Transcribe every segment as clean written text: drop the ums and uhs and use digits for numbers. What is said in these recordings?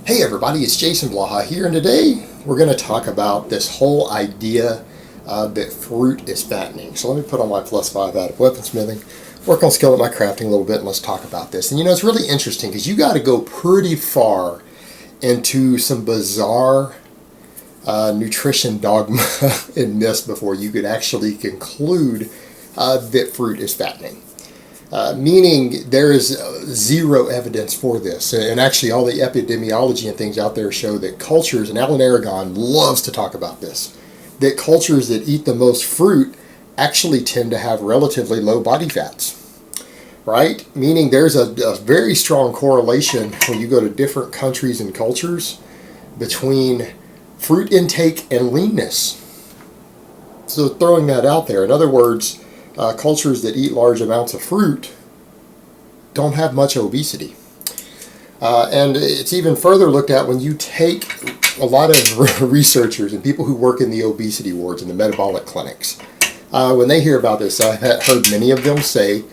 Hey everybody, it's Jason Blaha here, and today we're going to talk about this whole idea that fruit is fattening. So let me put on my +5 out of weaponsmithing, work on skill at my crafting a little bit, and let's talk about this. And it's really interesting because you got to go pretty far into some bizarre nutrition dogma and myths before you could actually conclude that fruit is fattening. Meaning there is zero evidence for this. And actually all the epidemiology and things out there show that cultures, and Alan Aragon loves to talk about this, that cultures that eat the most fruit actually tend to have relatively low body fats. Right? Meaning there's a very strong correlation when you go to different countries and cultures between fruit intake and leanness. So throwing that out there, in other words, cultures that eat large amounts of fruit don't have much obesity. And it's even further looked at when you take a lot of researchers and people who work in the obesity wards and the metabolic clinics. When they hear about this, I've heard many of them say,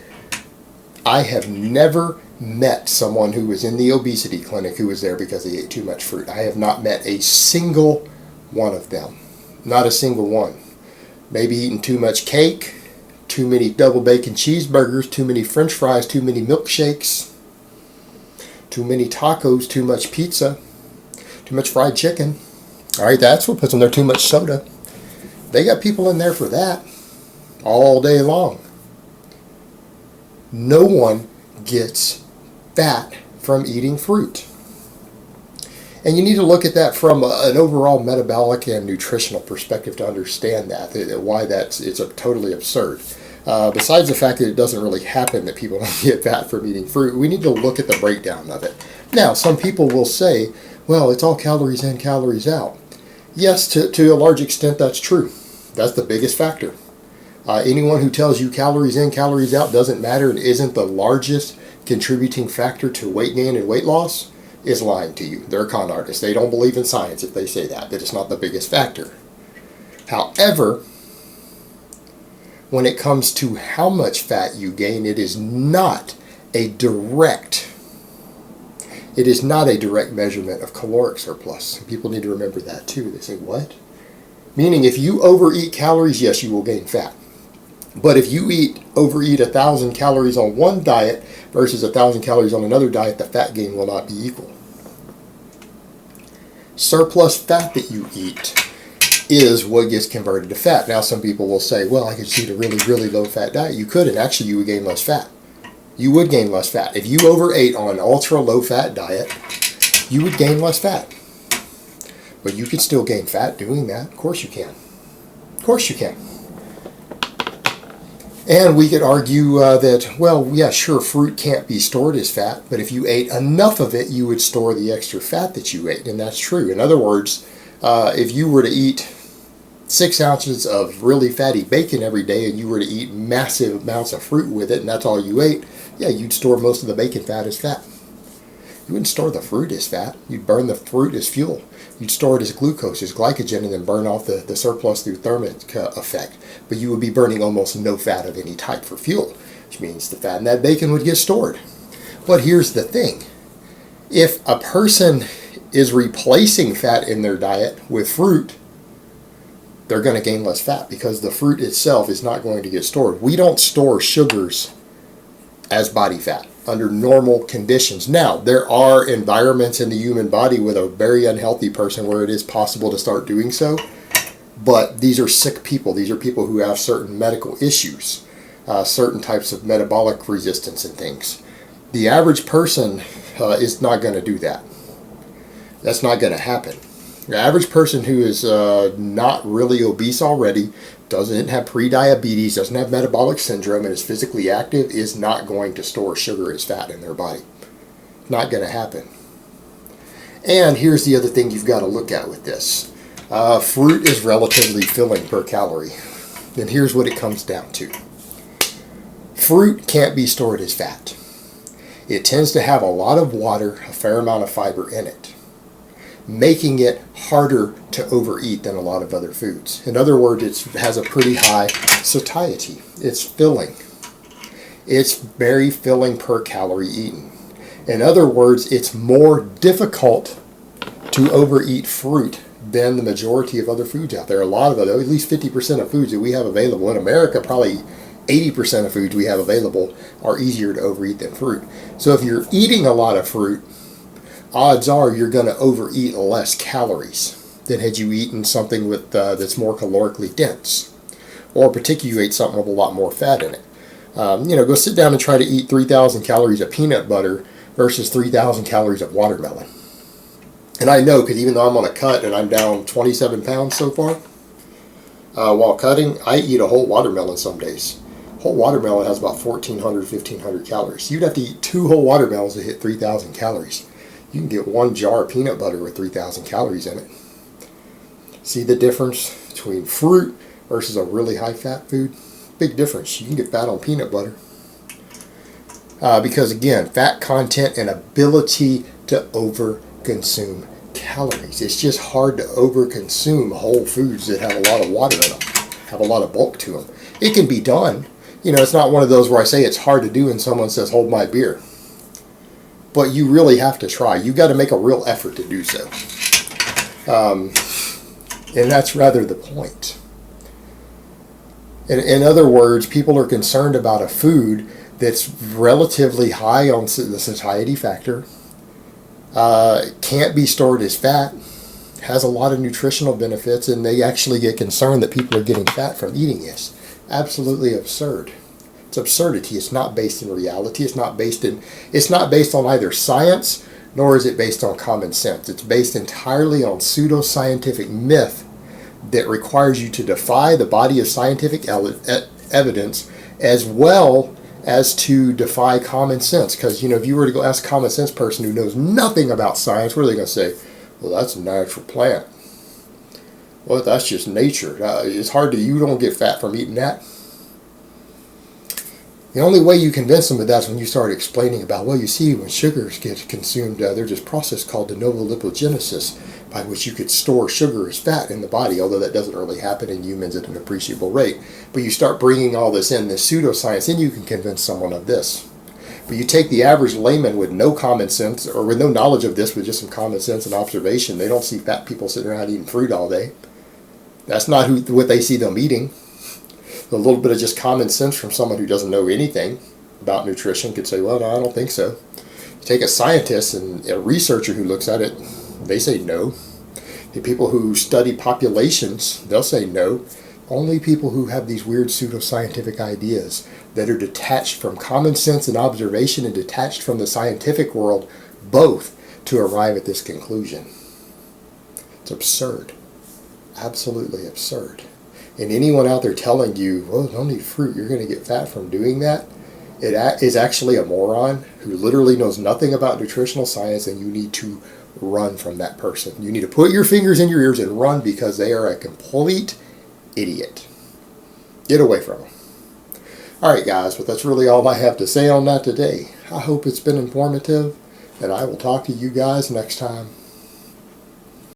I have never met someone who was in the obesity clinic who was there because they ate too much fruit. I have not met a single one of them. Not a single one. Maybe eating too much cake, too many double bacon cheeseburgers, too many french fries, too many milkshakes, too many tacos, too much pizza, too much fried chicken. All right, that's what puts them there. Too much soda. They got people in there for that all day long. No one gets fat from eating fruit. And you need to look at that from an overall metabolic and nutritional perspective to understand why it's totally absurd. Besides the fact that it doesn't really happen that people don't get fat from eating fruit, we need to look at the breakdown of it. Now, some people will say, well, it's all calories in, calories out. Yes, to a large extent that's true. That's the biggest factor. Anyone who tells you calories in, calories out doesn't matter and isn't the largest contributing factor to weight gain and weight loss is lying to you. They're a con artist. They don't believe in science if they say that it's not the biggest factor. However, when it comes to how much fat you gain, it is not a direct measurement of caloric surplus. People need to remember that too. They say, what? Meaning if you overeat calories, yes, you will gain fat. But if you overeat 1,000 calories on one diet versus 1,000 calories on another diet, the fat gain will not be equal. Surplus fat that you eat is what gets converted to fat. Now some people will say, well, I could just eat a really, really low fat diet. You could, and actually you would gain less fat. You would gain less fat. If you overate on an ultra low fat diet, you would gain less fat. But you could still gain fat doing that. Of course you can. Of course you can. And we could argue that, well, yeah, sure, fruit can't be stored as fat, but if you ate enough of it, you would store the extra fat that you ate, and that's true. In other words, if you were to eat 6 ounces of really fatty bacon every day and you were to eat massive amounts of fruit with it, and that's all you ate, yeah, you'd store most of the bacon fat as fat. You wouldn't store the fruit as fat. You'd burn the fruit as fuel. You'd store it as glucose, as glycogen, and then burn off the surplus through thermic effect. But you would be burning almost no fat of any type for fuel, which means the fat in that bacon would get stored. But here's the thing. If a person is replacing fat in their diet with fruit, they're going to gain less fat because the fruit itself is not going to get stored. We don't store sugars as body fat under normal conditions. Now, there are environments in the human body with a very unhealthy person where it is possible to start doing so, but these are sick people. These are people who have certain medical issues, certain types of metabolic resistance and things. The average person is not going to do that. That's not going to happen. The average person who is not really obese already, doesn't have pre-diabetes, doesn't have metabolic syndrome, and is physically active is not going to store sugar as fat in their body. Not going to happen. And here's the other thing you've got to look at with this. Fruit is relatively filling per calorie. And here's what it comes down to. Fruit can't be stored as fat. It tends to have a lot of water, a fair amount of fiber in it, making it harder to overeat than a lot of other foods. In other words, it has a pretty high satiety. It's filling. It's very filling per calorie eaten. In other words, it's more difficult to overeat fruit than the majority of other foods out there. A lot of it, at least 50% of foods that we have available in America, probably 80% of foods we have available are easier to overeat than fruit. So if you're eating a lot of fruit, odds are you're going to overeat less calories than had you eaten something with that's more calorically dense, or particularly you ate something with a lot more fat in it. Go sit down and try to eat 3,000 calories of peanut butter versus 3,000 calories of watermelon. And I know, because even though I'm on a cut and I'm down 27 pounds so far, while cutting, I eat a whole watermelon some days. Whole watermelon has about 1,400, 1,500 calories. You'd have to eat 2 whole watermelons to hit 3,000 calories. You can get 1 jar of peanut butter with 3,000 calories in it. See the difference between fruit versus a really high-fat food? Big difference. You can get fat on peanut butter. Because again, fat content and ability to overconsume calories. It's just hard to overconsume whole foods that have a lot of water in them, have a lot of bulk to them. It can be done. It's not one of those where I say it's hard to do and someone says, hold my beer. But you really have to try. You got to make a real effort to do so. And that's rather the point. In other words, people are concerned about a food that's relatively high on the satiety factor, can't be stored as fat, has a lot of nutritional benefits, and they actually get concerned that people are getting fat from eating this. Absolutely absurd. It's absurdity. It's not based in reality. It's not based on either science, nor is it based on common sense. It's based entirely on pseudoscientific myth that requires you to defy the body of scientific evidence, as well as to defy common sense. Because, if you were to go ask a common sense person who knows nothing about science, what are they going to say? Well, that's a natural plant. Well, that's just nature. It's hard to, you don't get fat from eating that. The only way you convince them of that is when you start explaining about, well, you see, when sugars get consumed, there's this process called de novo lipogenesis, by which you could store sugar as fat in the body, although that doesn't really happen in humans at an appreciable rate. But you start bringing all this in, this pseudoscience, then you can convince someone of this. But you take the average layman with no common sense, or with no knowledge of this, with just some common sense and observation. They don't see fat people sitting around eating fruit all day. That's not what they see them eating. A little bit of just common sense from someone who doesn't know anything about nutrition could say, well, no, I don't think so. You take a scientist and a researcher who looks at it, they say no. The people who study populations, they'll say no. Only people who have these weird pseudoscientific ideas that are detached from common sense and observation and detached from the scientific world, both, to arrive at this conclusion. It's absurd. Absolutely absurd. And anyone out there telling you, well, don't eat fruit, you're going to get fat from doing that, it is actually a moron who literally knows nothing about nutritional science, and you need to run from that person. You need to put your fingers in your ears and run, because they are a complete idiot. Get away from them. Alright guys, but that's really all I have to say on that today. I hope it's been informative, and I will talk to you guys next time.